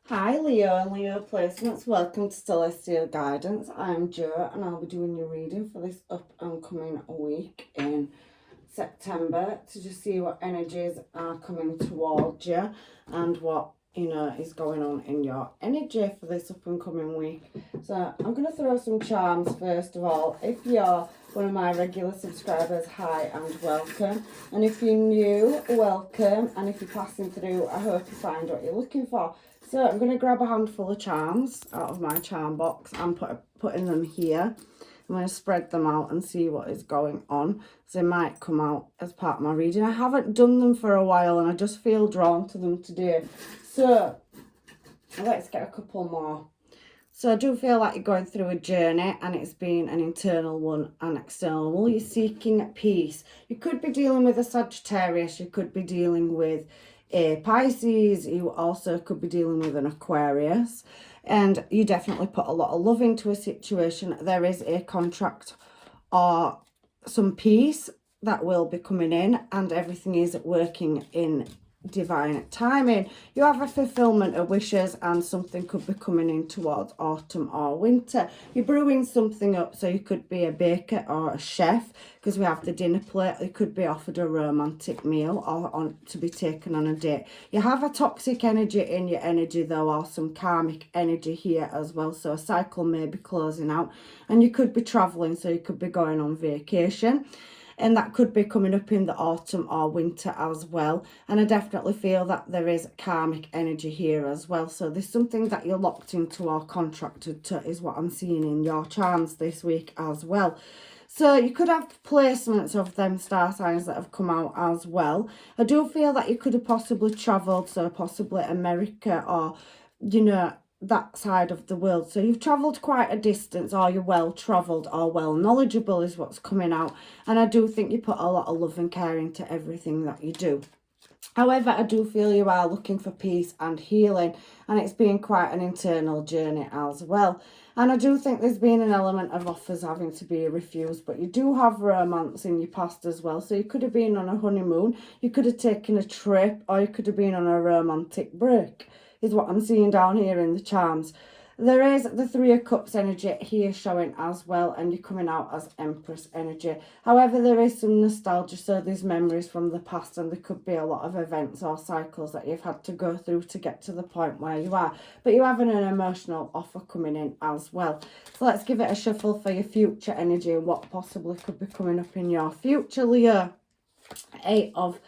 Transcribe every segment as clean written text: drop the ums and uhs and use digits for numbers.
Hi Leo and Leo Placements, welcome to Celestial Guidance. I'm Jo and I'll be doing your reading for this up and coming week in September to just see what energies are coming towards you and what is going on in your energy for this up and coming week. So I'm going to throw some charms first of all. If you're one of my regular subscribers, hi and welcome, and if you're new, welcome, and if you're passing through, I hope you find what you're looking for. So I'm going to grab a handful of charms out of my charm box and putting them here. I'm going to spread them out and see what is going on. So they might come out as part of my reading. I haven't done them for a while and I just feel drawn to them today. So let's get a couple more. So I do feel like you're going through a journey and it's been an internal one and external one. You're seeking peace. You could be dealing with a Sagittarius. You could be dealing with a Pisces. You also could be dealing with an Aquarius. And you definitely put a lot of love into a situation. There is a contract or some peace that will be coming in and everything is working in divine timing. You have a fulfillment of wishes and something could be coming in towards autumn or winter. You're brewing something up, so you could be a baker or a chef because we have the dinner plate. You could be offered a romantic meal or to be taken on a date. You have a toxic energy in your energy though, or some karmic energy here as well, so a cycle may be closing out and you could be traveling, so you could be going on vacation. And that could be coming up in the autumn or winter as well. And I definitely feel that there is karmic energy here as well. So there's something that you're locked into or contracted to is what I'm seeing in your charms this week as well. So you could have placements of them star signs that have come out as well. I do feel that you could have possibly travelled, so possibly America or, that side of the world. So you've travelled quite a distance, or you're well travelled or well knowledgeable is what's coming out. And I do think you put a lot of love and care into everything that you do. However, I do feel you are looking for peace and healing, and it's been quite an internal journey as well. And I do think there's been an element of offers having to be refused, but you do have romance in your past as well. So you could have been on a honeymoon, you could have taken a trip, or you could have been on a romantic break, is what I'm seeing down here in the charms. There is the Three of Cups energy here showing as well, and you're coming out as Empress energy. However, there is some nostalgia, so there's memories from the past, and there could be a lot of events or cycles that you've had to go through to get to the point where you are. But you're having an emotional offer coming in as well. So let's give it a shuffle for your future energy and what possibly could be coming up in your future, Leo. Eight of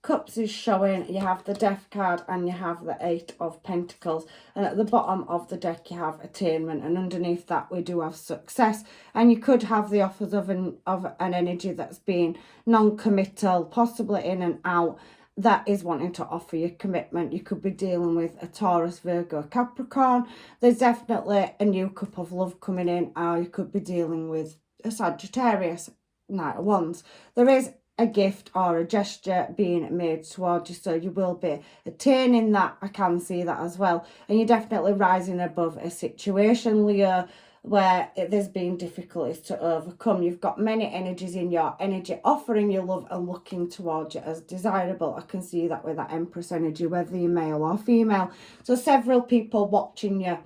Cups is showing. You have the Death card and you have the Eight of Pentacles, and at the bottom of the deck you have attainment, and underneath that we do have success. And you could have the offers of an energy that's been non-committal, possibly in and out, that is wanting to offer you commitment. You could be dealing with a Taurus, Virgo, Capricorn. There's definitely a new cup of love coming in, or you could be dealing with a Sagittarius, Knight of Wands. There is a gift or a gesture being made towards you, so you will be attaining that. I can see that as well, and you're definitely rising above a situation, Leo, where there's been difficulties to overcome. You've got many energies in your energy offering you love and looking towards you as desirable. I can see that with that Empress energy, whether you're male or female. So several people watching you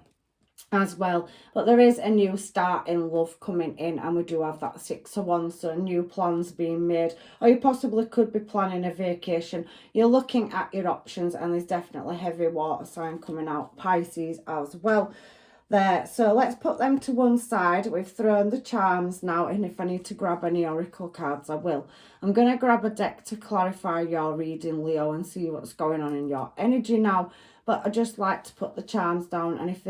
as well, but there is a new start in love coming in, and we do have that Six of Wands, so new plans being made, or you possibly could be planning a vacation. You're looking at your options, and there's definitely heavy water sign coming out, Pisces as well there. So let's put them to one side. We've thrown the charms now, and if I need to grab any oracle cards I will. I'm going to grab a deck to clarify your reading, Leo, and see what's going on in your energy now. But I just like to put the charms down, and if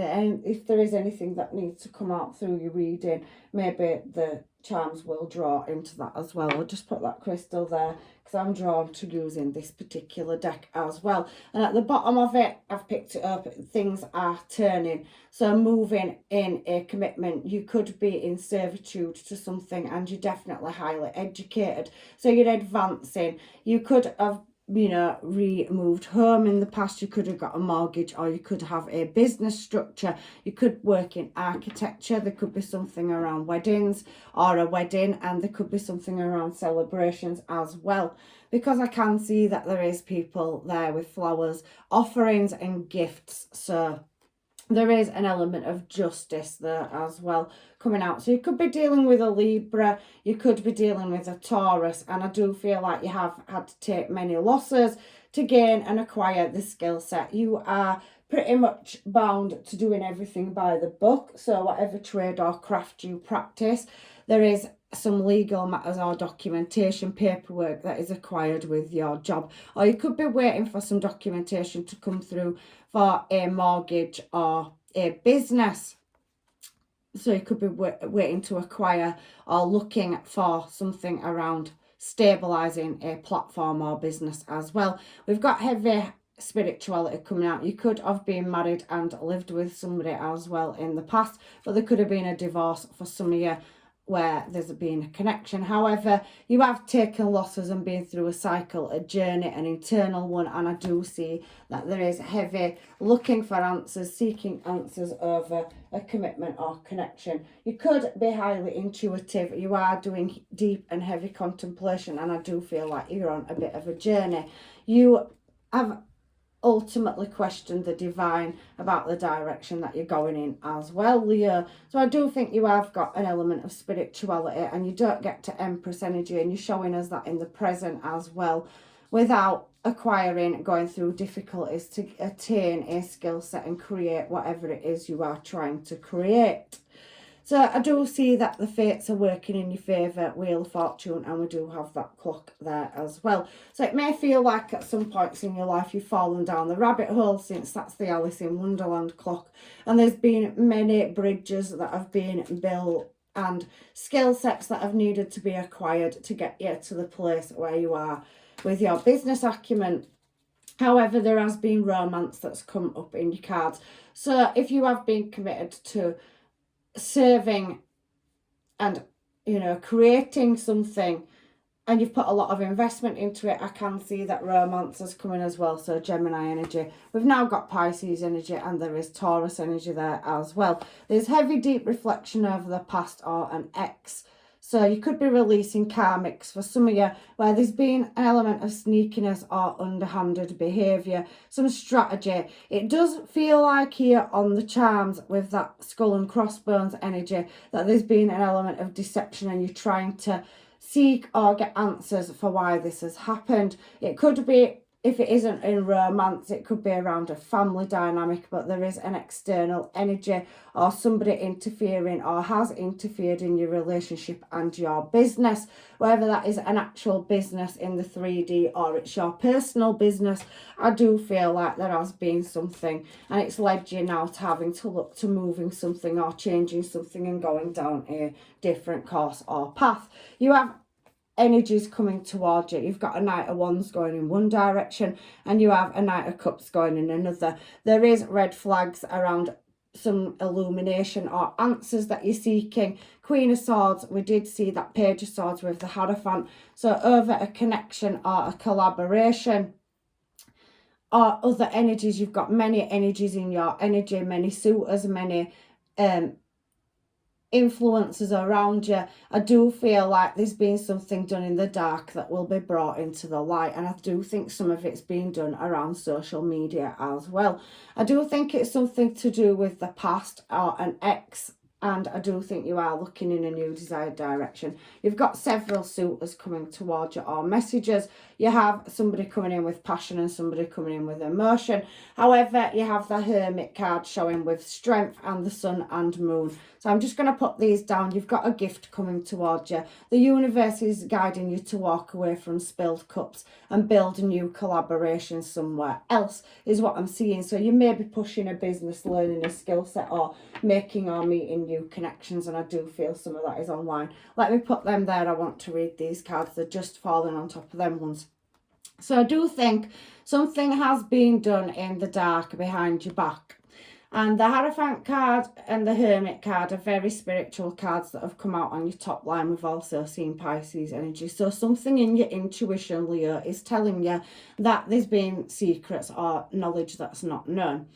there is anything that needs to come out through your reading, maybe the charms will draw into that as well. I'll just put that crystal there because I'm drawn to using this particular deck as well. And at the bottom of it, I've picked it up. Things are turning, so moving in a commitment. You could be in servitude to something, and you're definitely highly educated, so you're advancing. You could have removed home in the past. You could have got a mortgage, or you could have a business structure. You could work in architecture. There could be something around weddings or a wedding, and there could be something around celebrations as well, because I can see that there is people there with flowers, offerings and gifts. So there is an element of justice there as well coming out. So you could be dealing with a Libra, you could be dealing with a Taurus, and I do feel like you have had to take many losses to gain and acquire the skill set. You are pretty much bound to doing everything by the book. So whatever trade or craft you practice, there is some legal matters or documentation paperwork that is acquired with your job. Or you could be waiting for some documentation to come through for a mortgage or a business. So you could be waiting to acquire or looking for something around stabilising a platform or business as well. We've got heavy spirituality coming out. You could have been married and lived with somebody as well in the past, but there could have been a divorce for some of you where there's been a connection. However, you have taken losses and been through a cycle, a journey, an internal one, and I do see that there is heavy looking for answers, seeking answers over a commitment or connection. You could be highly intuitive. You are doing deep and heavy contemplation, and I do feel like you're on a bit of a journey. You have ultimately question the divine about the direction that you're going in as well, Leo. So I do think you have got an element of spirituality, and you don't get to Empress energy, and you're showing us that in the present as well, without going through difficulties to attain a skill set and create whatever it is you are trying to create. So I do see that the fates are working in your favour, Wheel of Fortune, and we do have that clock there as well. So it may feel like at some points in your life you've fallen down the rabbit hole, since that's the Alice in Wonderland clock. And there's been many bridges that have been built and skill sets that have needed to be acquired to get you to the place where you are with your business acumen. However, there has been romance that's come up in your cards. So if you have been committed to serving and creating something, and you've put a lot of investment into it, I can see that romance is coming as well. So Gemini energy, we've now got Pisces energy, and there is Taurus energy there as well. There's heavy deep reflection over the past or an ex. So you could be releasing karmics for some of you, where there's been an element of sneakiness or underhanded behaviour, some strategy. It does feel like here on the charms with that skull and crossbones energy that there's been an element of deception, and you're trying to seek or get answers for why this has happened. It could be, if it isn't in romance, it could be around a family dynamic, but there is an external energy or somebody interfering or has interfered in your relationship and your business, whether that is an actual business in the 3D or it's your personal business. I do feel like there has been something, and it's led you now to having to look to moving something or changing something and going down a different course or path. You have energies coming towards you. You've got a Knight of Wands going in one direction, and you have a Knight of Cups going in another. There is red flags around some illumination or answers that you're seeking. Queen of Swords, we did see that Page of Swords with the Hierophant. So over a connection or a collaboration or other energies, you've got many energies in your energy, many suitors, many influences around you. I do feel like there's been something done in the dark that will be brought into the light, and I do think some of it's been done around social media as well. I do think it's something to do with the past or an ex, and I do think you are looking in a new desired direction. You've got several suitors coming towards you or messages. You have somebody coming in with passion and somebody coming in with emotion. However, you have the Hermit card showing with strength and the Sun and Moon. So I'm just going to put these down. You've got a gift coming towards you. The universe is guiding you to walk away from spilled cups and build a new collaboration somewhere else, is what I'm seeing. So you may be pushing a business, learning a skill set, or making or meeting new connections, and I do feel some of that is online. Let me put them there. I want to read these cards. They're just falling on top of them ones. So I do think something has been done in the dark behind your back. And the Hierophant card and the Hermit card are very spiritual cards that have come out on your top line. We've also seen Pisces energy. So something in your intuition, Leo, is telling you that there's been secrets or knowledge that's not known.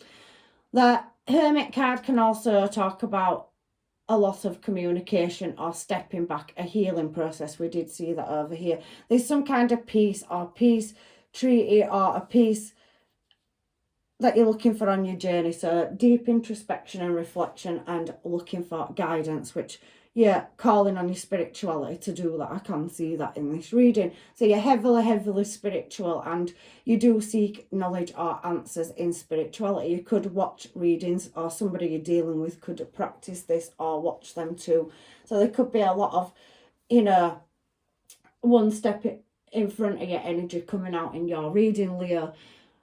The Hermit card can also talk about a loss of communication or stepping back, a healing process. We did see that over here. There's some kind of peace or peace treaty or a peace that you're looking for on your journey. So deep introspection and reflection and looking for guidance, which you're calling on your spirituality to do that. I can see that in this reading. So you're heavily spiritual, and you do seek knowledge or answers in spirituality. You could watch readings, or somebody you're dealing with could practice this or watch them too. So there could be a lot of, you know, one step in front of your energy coming out in your reading, Leo.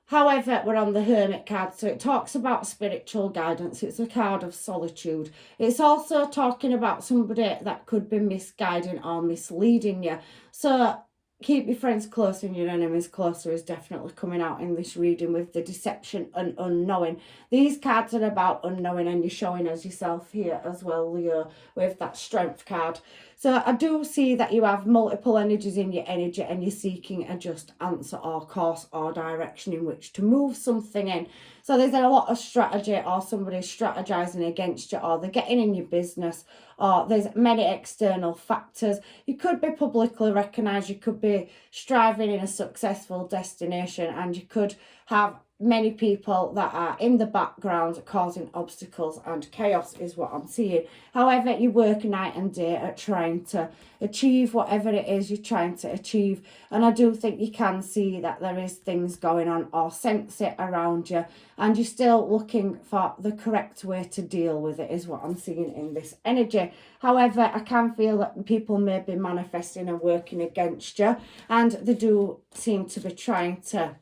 However, we're on the Hermit card, so it talks about spiritual guidance. It's a card of solitude. It's also talking about somebody that could be misguiding or misleading you. So keep your friends close and your enemies closer is definitely coming out in this reading with the deception and unknowing. These cards are about unknowing, and you're showing as yourself here as well, Leo, with that strength card. So I do see that you have multiple energies in your energy, and you're seeking a just answer or course or direction in which to move something in. So there's a lot of strategy, or somebody's strategizing against you, or they're getting in your business, or there's many external factors. You could be publicly recognized, you could be striving in a successful destination, and you could have many people that are in the background causing obstacles and chaos is what I'm seeing. However, you work night and day at trying to achieve whatever it is you're trying to achieve, and I do think you can see that there is things going on or sense it around you, and you're still looking for the correct way to deal with it is what I'm seeing in this energy. However, I can feel that people may be manifesting and working against you, and they do seem to be trying to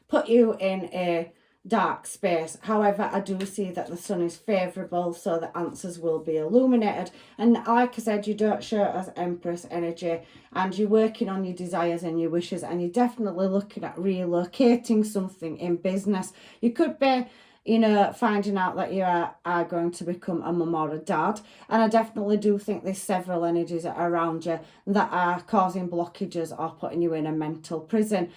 put you in a dark space. However, I do see that the sun is favourable, so the answers will be illuminated. And like I said, you don't show it as Empress energy, and you're working on your desires and your wishes, and you're definitely looking at relocating something in business. You could be, you know, finding out that you are going to become a mum or a dad. And I definitely do think there's several energies around you that are causing blockages or putting you in a mental prison,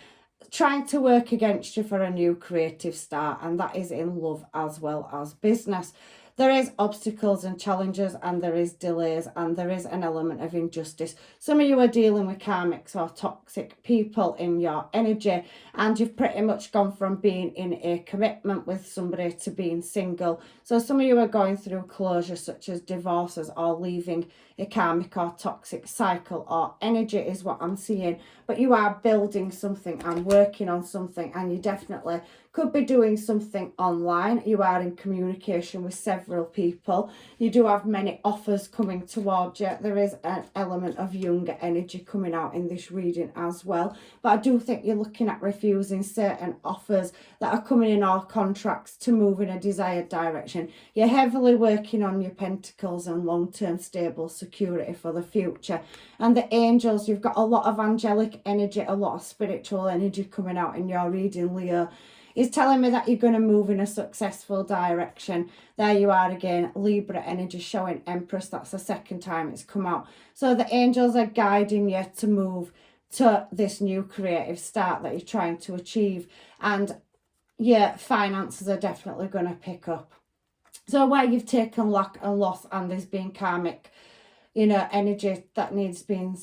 trying to work against you for a new creative start, and that is in love as well as business. There is obstacles and challenges, and there is delays, and there is an element of injustice. Some of you are dealing with karmics or toxic people in your energy, and you've pretty much gone from being in a commitment with somebody to being single. So some of you are going through closure, such as divorces or leaving a karmic or toxic cycle or energy is what I'm seeing. But you are building something and working on something, and you definitely could be doing something online. You are in communication with several people. You do have many offers coming towards you. There is an element of younger energy coming out in this reading as well. But I do think you're looking at refusing certain offers that are coming in, or contracts to move in a desired direction. You're heavily working on your pentacles and long-term stable security for the future. And the angels, you've got a lot of angelic energy, a lot of spiritual energy coming out in your reading, Leo. Is telling me that you're going to move in a successful direction. There you are again, Libra energy showing Empress. That's the second time it's come out. So the angels are guiding you to move to this new creative start that you're trying to achieve. And your finances are definitely going to pick up. So where you've taken lack and loss, and there's been karmic, you know, energy that needs being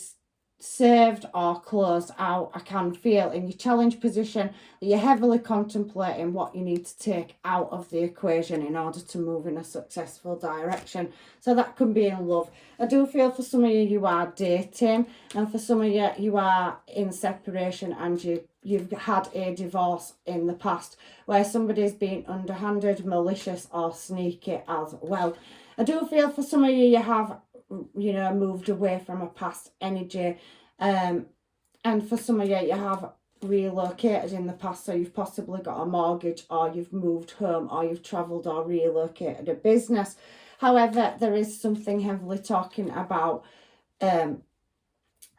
saved or closed out, I can feel in your challenge position that you're heavily contemplating what you need to take out of the equation in order to move in a successful direction. So that can be in love. I do feel for some of you, you are dating, and for some of you, you are in separation, and you've had a divorce in the past where somebody's been underhanded, malicious or sneaky as well. I do feel for some of you, you have, you know, moved away from a past energy, and for some of you, you have relocated in the past, so you've possibly got a mortgage, or you've moved home, or you've travelled or relocated a business. However, there is something heavily talking about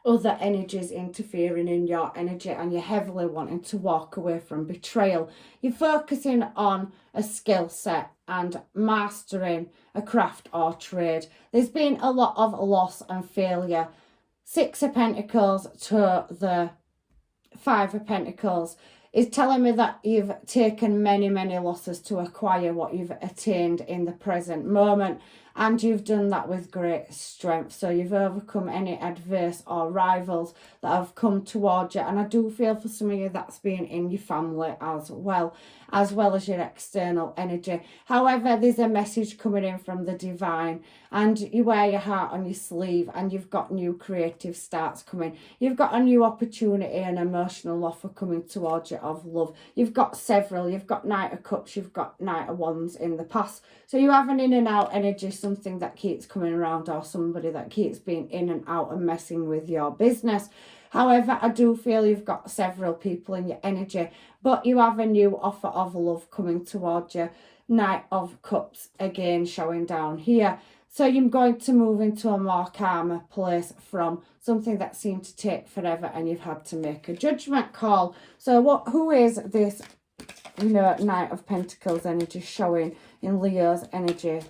other energies interfering in your energy, and you're heavily wanting to walk away from betrayal. You're focusing on a skill set and mastering a craft or trade. There's been a lot of loss and failure. Six of Pentacles to the Five of Pentacles is telling me that you've taken many losses to acquire what you've attained in the present moment. and you've done that with great strength. So you've overcome any adverse or rivals that have come towards you. And I do feel for some of you that's been in your family as well as your external energy. However, there's a message coming in from the divine, and you wear your heart on your sleeve, and you've got new creative starts coming. You've got a new opportunity, an emotional offer coming towards you of love. You've got several. You've got Knight of Cups, you've got Knight of Wands in the past. So you have an in and out energy, something that keeps coming around, or somebody that keeps being in and out and messing with your business. However, I do feel you've got several people in your energy, but you have a new offer of love coming towards you. Knight of Cups again showing down here. So you're going to move into a more calmer place from something that seemed to take forever, and you've had to make a judgment call. So who is this, Knight of Pentacles energy showing in Leo's energy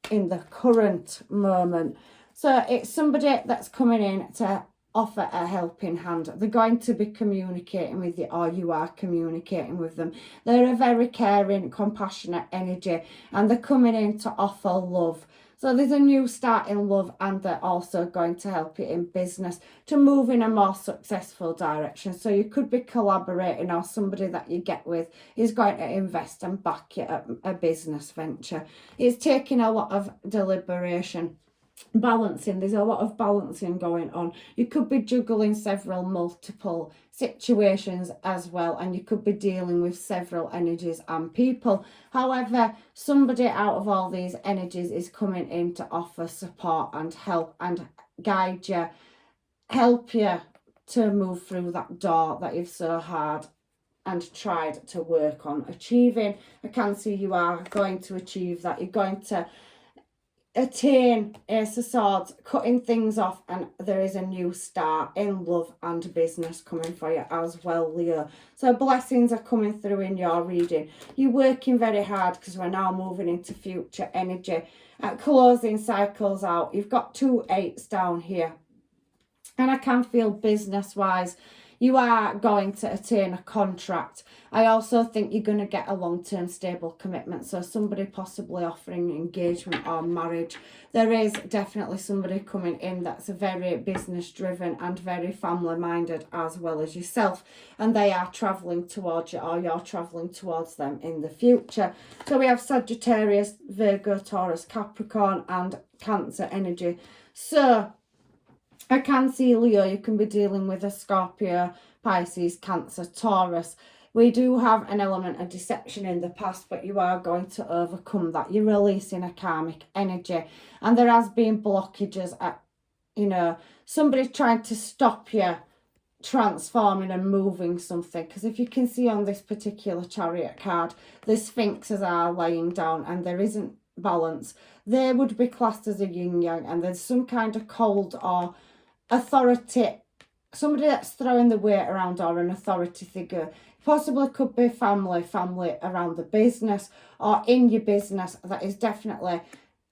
in the current moment? So it's somebody that's coming in to offer a helping hand. They're going to be communicating with you, or you are communicating with them. They're a very caring, compassionate energy, and they're coming in to offer love. So there's a new start in love, and they're also going to help you in business to move in a more successful direction. So you could be collaborating, or somebody that you get with is going to invest and back you at a business venture. It's taking a lot of deliberation. Balancing, there's a lot of balancing going on. You could be juggling multiple situations as well, and you could be dealing with several energies and people. However, somebody out of all these energies is coming in to offer support and help and guide you, help you to move through that door that you've so hard and tried to work on achieving. I can see you are going to achieve that. You're going to attain Ace of Swords, cutting things off, and there is a new start in love and business coming for you as well, Leo. So blessings are coming through in your reading. You're working very hard because we're now moving into future energy. Closing cycles out. You've got 2 8s down here, and I can feel business-wise you are going to attain a contract. I also think you're going to get a long-term stable commitment. So somebody possibly offering engagement or marriage. There is definitely somebody coming in that's very business-driven and very family-minded as well as yourself. And they are travelling towards you, or you're travelling towards them in the future. So we have Sagittarius, Virgo, Taurus, Capricorn and Cancer energy. So I can see, Leo, you can be dealing with a Scorpio, Pisces, Cancer, Taurus. We do have an element of deception in the past, but you are going to overcome that. You're releasing a karmic energy. And there has been blockages at, somebody trying to stop you transforming and moving something. Because if you can see on this particular Chariot card, the Sphinxes are laying down and there isn't balance. They would be classed as a yin-yang, and there's some kind of cold or authority, somebody that's throwing the weight around, or an authority figure. Possibly could be family around the business or in your business that is definitely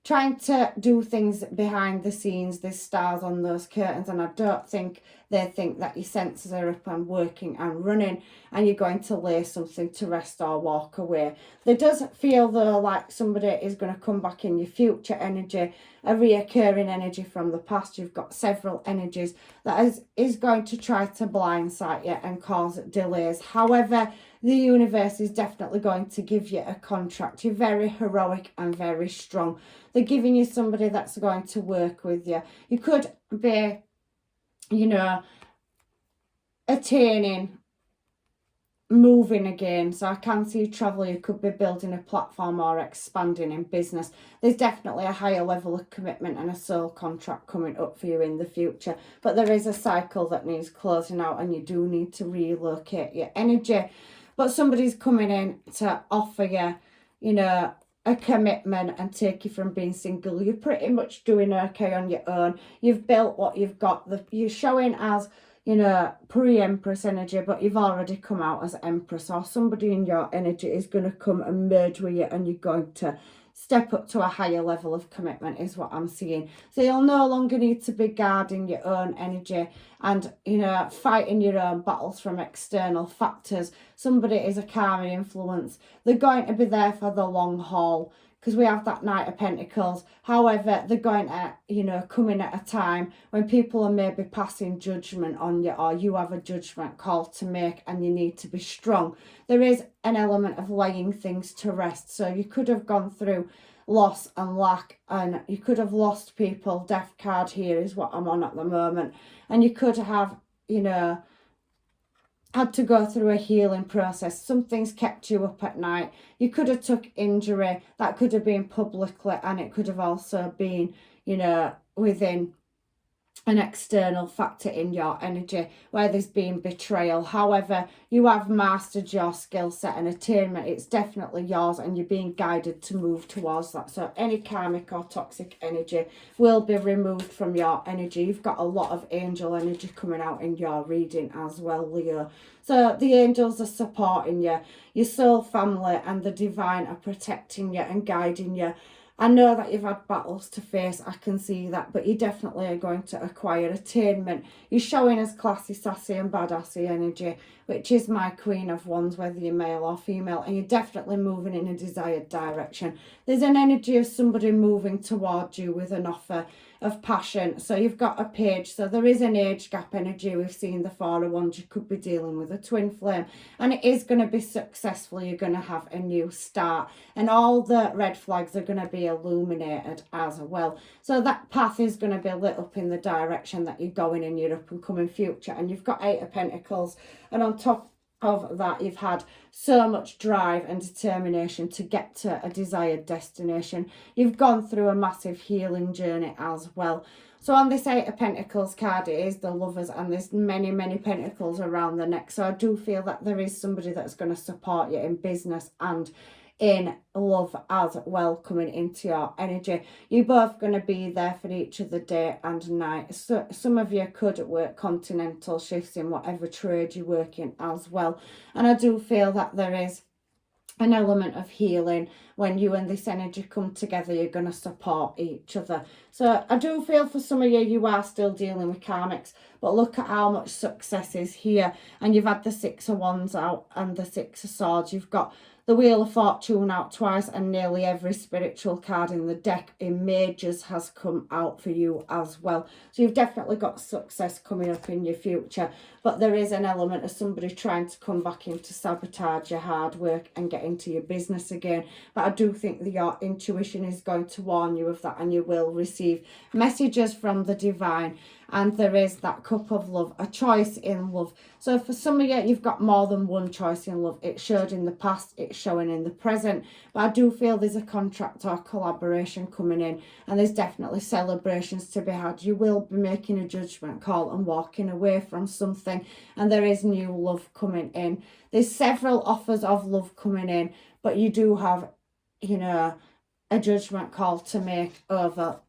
trying to do things behind the scenes. There's stars on those curtains, and I don't think they think that your senses are up and working and running, and you're going to lay something to rest or walk away. There does feel though like somebody is going to come back in your future energy, a reoccurring energy from the past. You've got several energies that is going to try to blindside you and cause delays. However, the universe is definitely going to give you a contract. You're very heroic and very strong. They're giving you somebody that's going to work with you. You could be, attaining, moving again. So I can see travel. You could be building a platform or expanding in business. There's definitely a higher level of commitment and a soul contract coming up for you in the future. But there is a cycle that needs closing out, and you do need to relocate your energy. But somebody's coming in to offer you, a commitment and take you from being single. You're pretty much doing okay on your own. You've built what you've got. You're showing as, pre-Empress energy, but you've already come out as Empress, or somebody in your energy is going to come and merge with you, and you're going to step up to a higher level of commitment is what I'm seeing. So you'll no longer need to be guarding your own energy and, fighting your own battles from external factors. Somebody is a calming influence. They're going to be there for the long haul. because we have that Knight of Pentacles. However, they're going to, you know, come in at a time when people are maybe passing judgment on you, or you have a judgment call to make and you need to be strong. There is an element of laying things to rest. So you could have gone through loss and lack, and you could have lost people. Death card here is what I'm on at the moment. And you could have, you know, had to go through a healing process. Something's kept you up at night. You could have took injury. That could have been publicly, and it could have also been, you know, within an external factor in your energy where there's been betrayal. However, you have mastered your skill set and attainment. It's definitely yours, and you're being guided to move towards that. So any karmic or toxic energy will be removed from your energy. You've got a lot of angel energy coming out in your reading as well, Leo. So the angels are supporting you. Your soul family and the divine are protecting you and guiding you. I know that you've had battles to face, I can see that, but you definitely are going to acquire attainment. You're showing as classy, sassy and badassy energy, which is my Queen of Wands, whether you're male or female, and you're definitely moving in a desired direction. There's an energy of somebody moving towards you with an offer of passion. So you've got a page, so there is an age gap energy. We've seen the Four of Wands. You could be dealing with a twin flame, and it is going to be successful. You're going to have a new start, and all the red flags are going to be illuminated as well. So that path is going to be lit up in the direction that you're going in your up and coming future. And you've got Eight of Pentacles, and on top of that, you've had so much drive and determination to get to a desired destination. You've gone through a massive healing journey as well. So on this Eight of Pentacles card, it is the Lovers, and there's many, many pentacles around the neck. So I do feel that there is somebody that's going to support you in business and in love as well, coming into your energy. You're both going to be there for each other day and night. So some of you could work continental shifts in whatever trade you work in as well. And I do feel that there is an element of healing when you and this energy come together. You're going to support each other. So I do feel for some of you, you are still dealing with karmics, but look at how much success is here. And you've had the Six of Wands out and the Six of Swords. You've got the Wheel of Fortune out twice, and nearly every spiritual card in the deck in majors has come out for you as well. So you've definitely got success coming up in your future, but there is an element of somebody trying to come back in to sabotage your hard work and get into your business again. But I do think that your intuition is going to warn you of that, and you will receive messages from the divine. And there is that Cup of Love, a choice in love. So for some of you, you've got more than one choice in love. It showed in the past, it's showing in the present. But I do feel there's a contract or collaboration coming in, and there's definitely celebrations to be had. You will be making a judgment call and walking away from something, and there is new love coming in. There's several offers of love coming in, but you do have, you know, a judgment call to make over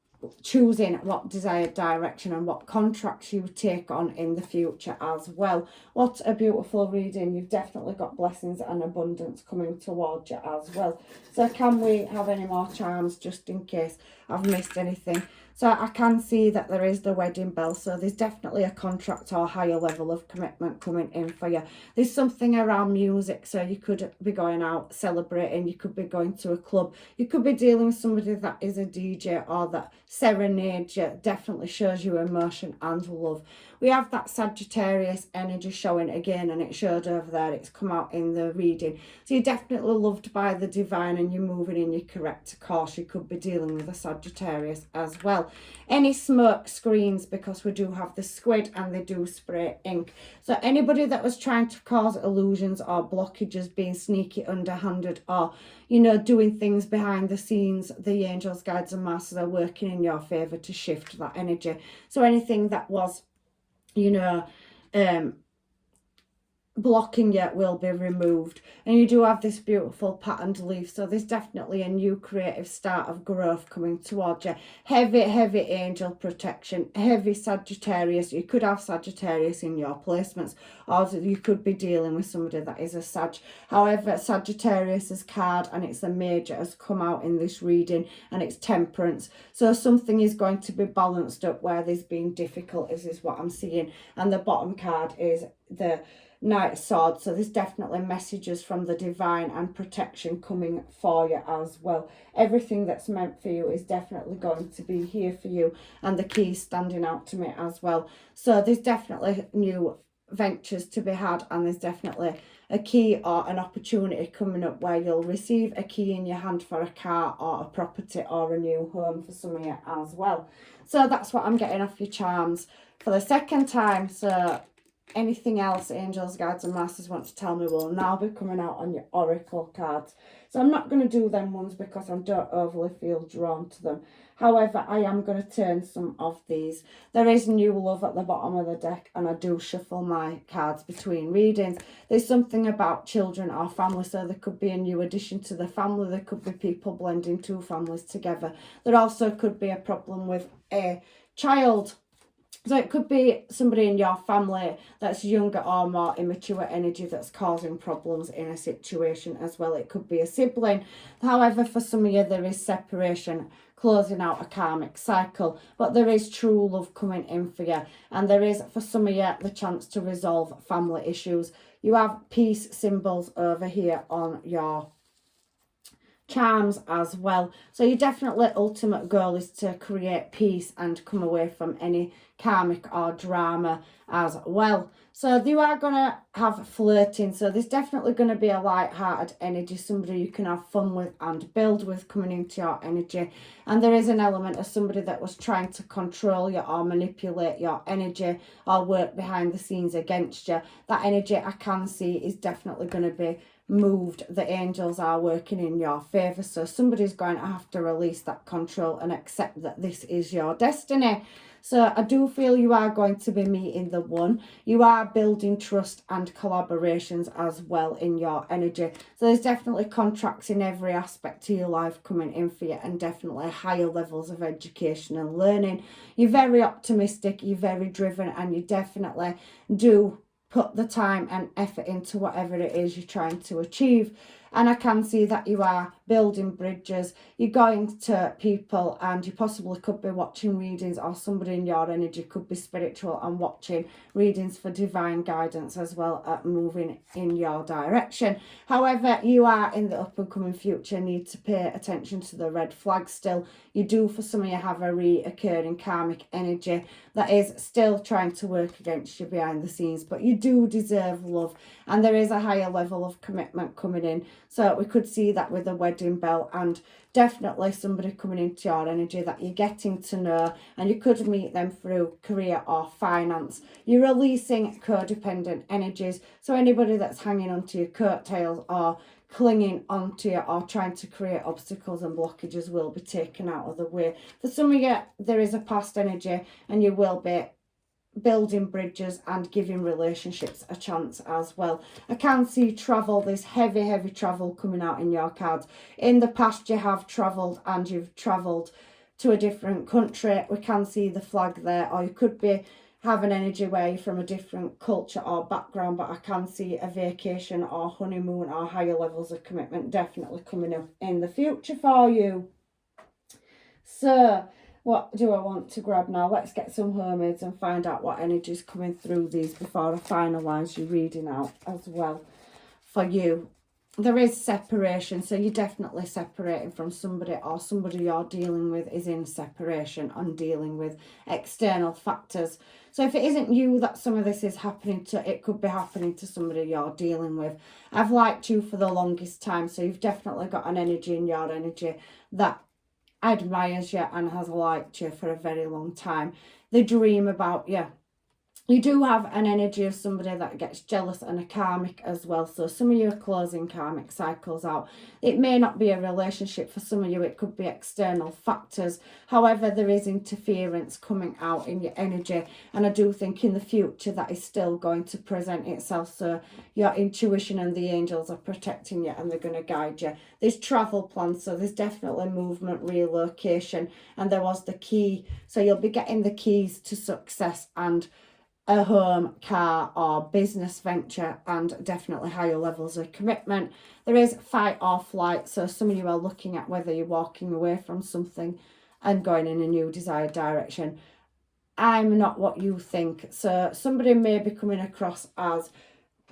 choosing what desired direction and what contracts you take on in the future as well. What a beautiful reading. You've definitely got blessings and abundance coming towards you as well. So can we have any more charms, just in case I've missed anything? So I can see that there is the wedding bell. So there's definitely a contract or higher level of commitment coming in for you. There's something around music. So you could be going out celebrating. You could be going to a club. You could be dealing with somebody that is a DJ or that serenades you. Definitely shows you emotion and love. We have that Sagittarius energy showing again, and it showed over there. It's come out in the reading. So you're definitely loved by the divine, and you're moving in your correct course. You could be dealing with a Sagittarius as well. Any smoke screens, because we do have the squid and they do spray ink. So anybody that was trying to cause illusions or blockages, being sneaky, underhanded, or, you know, doing things behind the scenes, the angels, guides and masters are working in your favour to shift that energy. So anything that was, you know, blocking you will be removed. And you do have this beautiful patterned leaf, so there's definitely a new creative start of growth coming towards you. Heavy angel protection, heavy Sagittarius. You could have Sagittarius in your placements, or you could be dealing with somebody that is a Sag. However, Sagittarius's card, and it's a major, has come out in this reading, and it's temperance. So something is going to be balanced up where there's been difficulties, is what I'm seeing. And the bottom card is the Knight of Swords. So there's definitely messages from the divine and protection coming for you as well. Everything that's meant for you is definitely going to be here for you, and the keys standing out to me as well. So there's definitely new ventures to be had, and there's definitely a key or an opportunity coming up where you'll receive a key in your hand for a car or a property or a new home for some of you as well. So that's what I'm getting off your charms for the second time. So anything else angels, guides and masters want to tell me will now be coming out on your oracle cards. So I'm not going to do them ones because I don't overly feel drawn to them. However, I am going to turn some of these. There is new love at the bottom of the deck, and I do shuffle my cards between readings. There's something about children or family, so there could be a new addition to the family. There could be people blending two families together. There also could be a problem with a child. So it could be somebody in your family that's younger or more immature energy that's causing problems in a situation as well. It could be a sibling. However, for some of you, there is separation, closing out a karmic cycle. But there is true love coming in for you. And there is, for some of you, the chance to resolve family issues. You have peace symbols over here on your charms as well. So your definitely ultimate goal is to create peace and come away from any karmic or drama as well. So you are going to have flirting. So there's definitely going to be a light-hearted energy, somebody you can have fun with and build with coming into your energy. And there is an element of somebody that was trying to control you or manipulate your energy or work behind the scenes against you. That energy I can see is definitely going to be moved. The angels are working in your favor, so somebody's going to have to release that control and accept that this is your destiny. So I do feel you are going to be meeting the one. You are building trust and collaborations as well in your energy. So there's definitely contracts in every aspect to your life coming in for you, and definitely higher levels of education and learning. You're very optimistic, you're very driven, and you definitely do put the time and effort into whatever it is you're trying to achieve. And I can see that you are building bridges. You're going to people, and you possibly could be watching readings, or somebody in your energy could be spiritual and watching readings for divine guidance as well at moving in your direction. However, you are in the up and coming future need to pay attention to the red flags still. You do, for some of you, have a reoccurring karmic energy that is still trying to work against you behind the scenes, but you do deserve love, and there is a higher level of commitment coming in. So we could see that with the wedding bell, and definitely somebody coming into your energy that you're getting to know, and you could meet them through career or finance. You're releasing codependent energies, so anybody that's hanging onto your coattails or clinging onto you or trying to create obstacles and blockages will be taken out of the way. For some of you, there is a past energy, and you will be building bridges and giving relationships a chance as well. I can see travel. There's heavy travel coming out in your cards. In the past, you have travelled, and you've travelled to a different country. We can see the flag there, or you could be have an energy where you're from a different culture or background, but I can see a vacation or honeymoon or higher levels of commitment definitely coming up in the future for you. So what do I want to grab now? Let's get some mermaids and find out what energy is coming through these before I finalise your reading out as well for you. There is separation, so you're definitely separating from somebody, or somebody you're dealing with is in separation and dealing with external factors. So if it isn't you that some of this is happening to, it could be happening to somebody you're dealing with. I've liked you for the longest time, so you've definitely got an energy in your energy that admires you and has liked you for a very long time. They dream about you. You do have an energy of somebody that gets jealous, and a karmic as well. So some of you are closing karmic cycles out. It may not be a relationship for some of you. It could be external factors. However, there is interference coming out in your energy. And I do think in the future that is still going to present itself. So your intuition and the angels are protecting you, and they're going to guide you. There's travel plans. So there's definitely movement, relocation. And there was the key. So you'll be getting the keys to success and a home, car or business venture, and definitely higher levels of commitment. There is fight or flight, so some of you are looking at whether you're walking away from something and going in a new desired direction. I'm not what you think. So somebody may be coming across as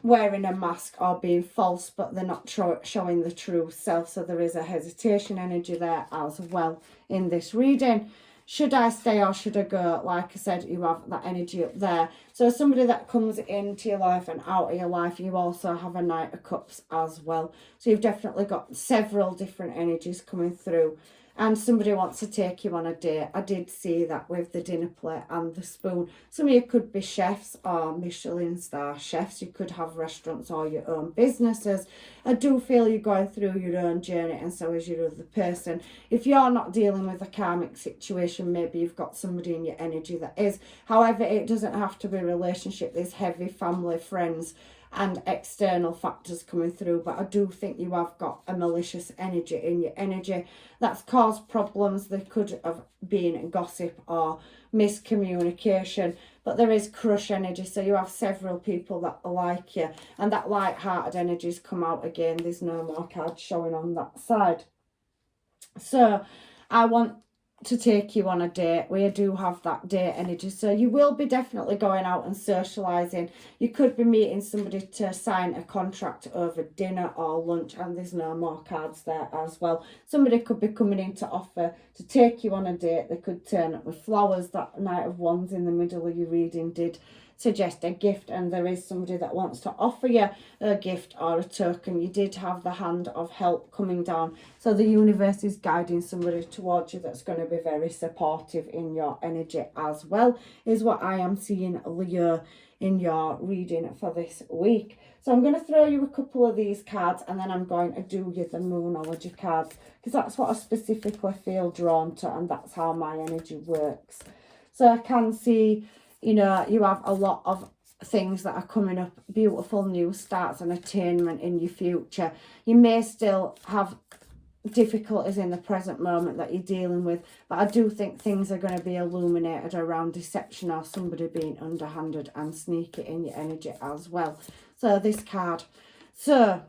wearing a mask or being false, but they're not showing the true self. So there is a hesitation energy there as well in this reading. Should I stay or should I go? Like I said, you have that energy up there. So somebody that comes into your life and out of your life, you also have a Knight of Cups as well. So you've definitely got several different energies coming through. And somebody wants to take you on a date. I did see that with the dinner plate and the spoon. Some of you could be chefs or Michelin star chefs. You could have restaurants or your own businesses. I do feel you're going through your own journey, and so is your other person. If you're not dealing with a karmic situation, maybe you've got somebody in your energy that is. However, it doesn't have to be a relationship. There's heavy family, friends, and external factors coming through, but I do think you have got a malicious energy in your energy that's caused problems. There could have been gossip or miscommunication, but there is crush energy, so you have several people that like you, and that light-hearted energy's come out again. There's no more cards showing on that side. So I want to take you on a date. We do have that date energy, so you will be definitely going out and socializing. You could be meeting somebody to sign a contract over dinner or lunch, and there's no more cards there as well. Somebody could be coming in to offer to take you on a date. They could turn up with flowers. That Knight of Wands in the middle of your reading did suggest a gift, and there is somebody that wants to offer you a gift or a token. You did have the hand of help coming down, so the universe is guiding somebody towards you that's going to be very supportive in your energy as well, is what I am seeing, Leo, in your reading for this week. So I'm going to throw you a couple of these cards, and then I'm going to do you the Moonology cards, because that's what I specifically feel drawn to, and that's how my energy works. So I can see, you know, you have a lot of things that are coming up, beautiful new starts and attainment in your future. You may still have difficulties in the present moment that you're dealing with, but I do think things are going to be illuminated around deception or somebody being underhanded and sneaky in your energy as well. So this card, so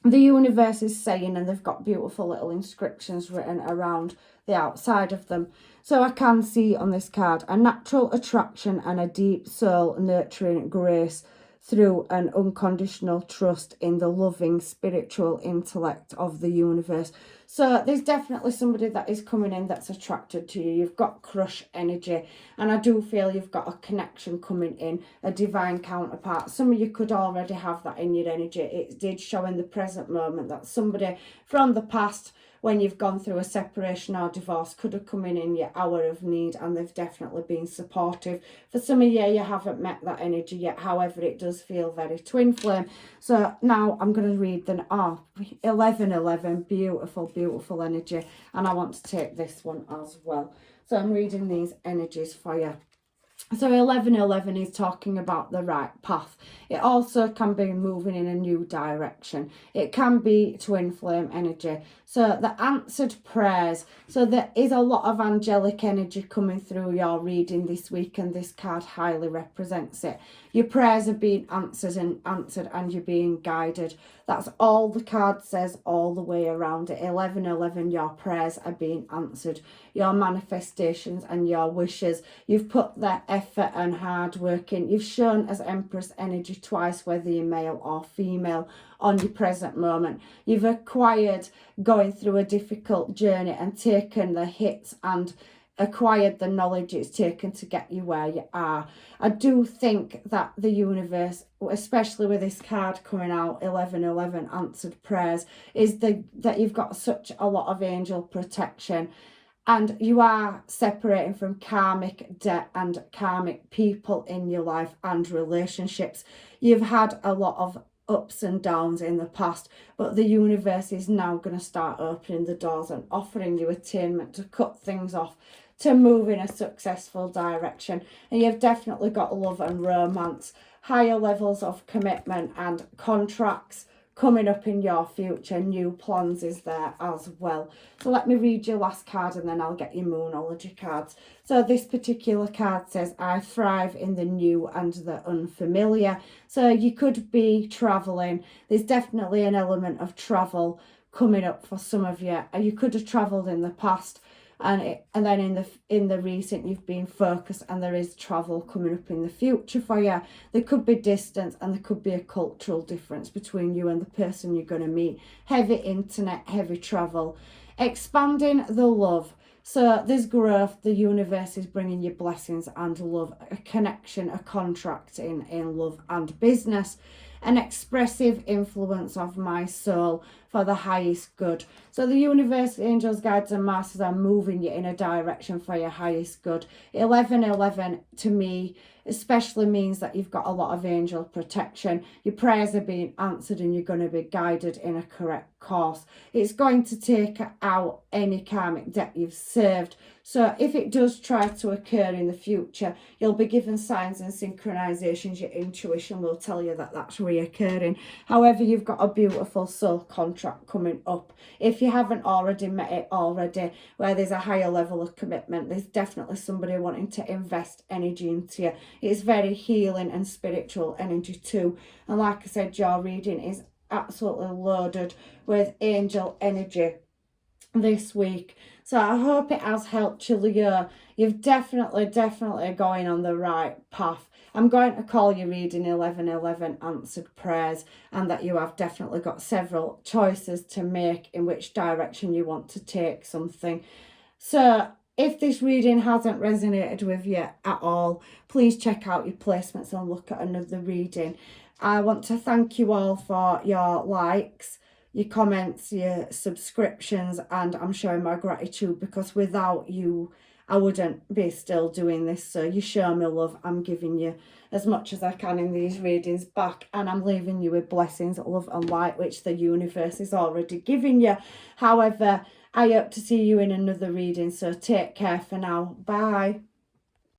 the universe is saying, and they've got beautiful little inscriptions written around the outside of them. So I can see on this card a natural attraction and a deep soul nurturing grace through an unconditional trust in the loving spiritual intellect of the universe. So there's definitely somebody that is coming in that's attracted to you. You've got crush energy, and I do feel you've got a connection coming in, a divine counterpart. Some of you could already have that in your energy. It did show in the present moment that somebody from the past, when you've gone through a separation or divorce, could have come in your hour of need, and they've definitely been supportive. For some of you, you haven't met that energy yet. However, it does feel very twin flame. So now I'm going to read the 1111, beautiful, beautiful energy, and I want to take this one as well. So I'm reading these energies for you. So 1111 is talking about the right path. It also can be moving in a new direction. It can be twin flame energy. So the answered prayers. So there is a lot of angelic energy coming through your reading this week, and this card highly represents it. Your prayers are being answered and you're being guided. That's all the card says all the way around it. 1111, your prayers are being answered. Your manifestations and your wishes. You've put the effort and hard work in. You've shown as Empress energy twice, whether you're male or female, on your present moment. You've acquired going through a difficult journey and taken the hits and acquired the knowledge it's taken to get you where you are. I do think that the universe, especially with this card coming out, 1111, answered prayers, is that you've got such a lot of angel protection, and you are separating from karmic debt and karmic people in your life and relationships. You've had a lot of ups and downs in the past, but the universe is now going to start opening the doors and offering you attainment to cut things off, to move in a successful direction. And you've definitely got love and romance, higher levels of commitment and contracts coming up in your future. New plans is there as well. So let me read your last card, and then I'll get your Moonology cards. So this particular card says, I thrive in the new and the unfamiliar. So you could be traveling. There's definitely an element of travel coming up for some of you. You could have travelled in the past, and then in the recent you've been focused, and there is travel coming up in the future for you. There could be distance, and there could be a cultural difference between you and the person you're going to meet. Heavy internet, heavy travel, expanding the love. So there's growth, the universe is bringing you blessings and love, a connection, a contract in love and business, an expressive influence of my soul for the highest good. So the universe, angels, guides and masters are moving you in a direction for your highest good. 1111 to me especially means that you've got a lot of angel protection. Your prayers are being answered and you're going to be guided in a correct course. It's going to take out any karmic debt you've served. So if it does try to occur in the future, you'll be given signs and synchronizations. Your intuition will tell you that that's reoccurring. However, you've got a beautiful soul contract coming up. If you haven't already met it already, where there's a higher level of commitment, there's definitely somebody wanting to invest energy into you. It's very healing and spiritual energy too. And like I said, your reading is absolutely loaded with angel energy this week. So I hope it has helped you, Leo. You've definitely going on the right path. I'm going to call your reading 1111 answered prayers, and that you have definitely got several choices to make in which direction you want to take something. So if this reading hasn't resonated with you at all, please check out your placements and look at another reading. I want to thank you all for your likes, your comments, your subscriptions, and I'm showing my gratitude, because without you I wouldn't be still doing this. So you show me love. I'm giving you as much as I can in these readings back, and I'm leaving you with blessings, love and light, which the universe is already giving you. However, I hope to see you in another reading, so take care for now. Bye.